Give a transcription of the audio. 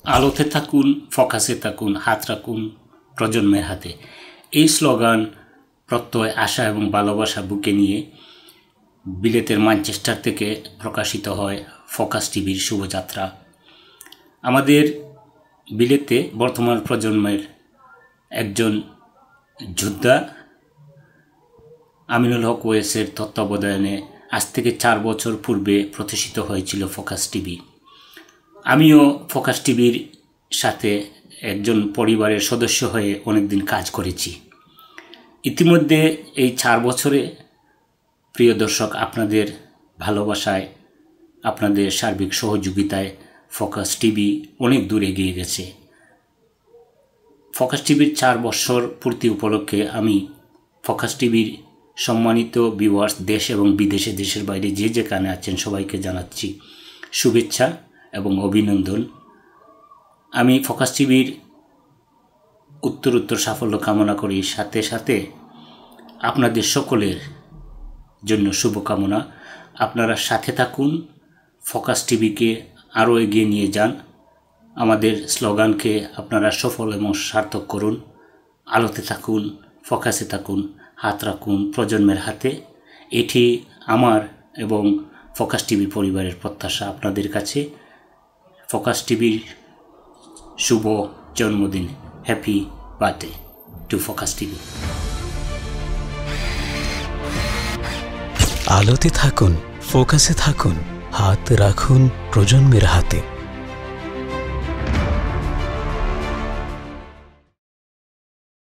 আলোতে থাকুন, ফোকাসে থাকুন, হাত রাখুন প্রজন্মের হাতে। এই স্লোগান, প্রত্যয়, আশা এবং ভালোবাসা বুকে নিয়ে বিলেতের ম্যানচেস্টার থেকে প্রকাশিত হয় ফোকাস টিভির শুভযাত্রা। আমাদের বিলেতে বর্তমান প্রজন্মের একজন যোদ্ধা আমিনুল হক ওয়েসের তত্ত্বাবধানে আজ থেকে 4 বছর পূর্বে প্রতিষ্ঠিত হয়েছিল ফোকাস টিভি। আমিও ফোকাস টিভির সাথে একজন পরিবারের সদস্য হয়ে অনেকদিন কাজ করেছি। ইতিমধ্যে এই 4 বছরে প্রিয় দর্শক, আপনাদের ভালোবাসায়, আপনাদের সার্বিক সহযোগিতায় ফোকাস টিভি অনেক দূর এগিয়ে গেছে। ফোকাস টিভির 4 বছর পূর্তি উপলক্ষে আমি ফোকাস টিভির সম্মানিত ভিউয়ার্স, দেশ এবং বিদেশে, দেশের বাইরে যে যেখানে আছেন সবাইকে জানাচ্ছি শুভেচ্ছা এবং অভিনন্দন। আমি ফোকাস টিভির উত্তরোত্তর সাফল্য কামনা করি, সাথে সাথে আপনাদের সকলের জন্য শুভকামনা। আপনারা সাথে থাকুন, ফোকাস টিভিকে আরও এগিয়ে নিয়ে যান। আমাদের স্লোগানকে আপনারা সফল এবং সার্থক করুন। আলোতে থাকুন, ফোকাসে থাকুন, হাত রাখুন প্রজন্মের হাতে। এটি আমার এবং ফোকাস টিভি পরিবারের প্রত্যাশা আপনাদের কাছে। ফোকাস টিভির শুভ জন্মদিন, happy birthday to focus TV. আলোতে থাকুন, ফোকাসে থাকুন, হাত রাখুন প্রজন্মের হাতে।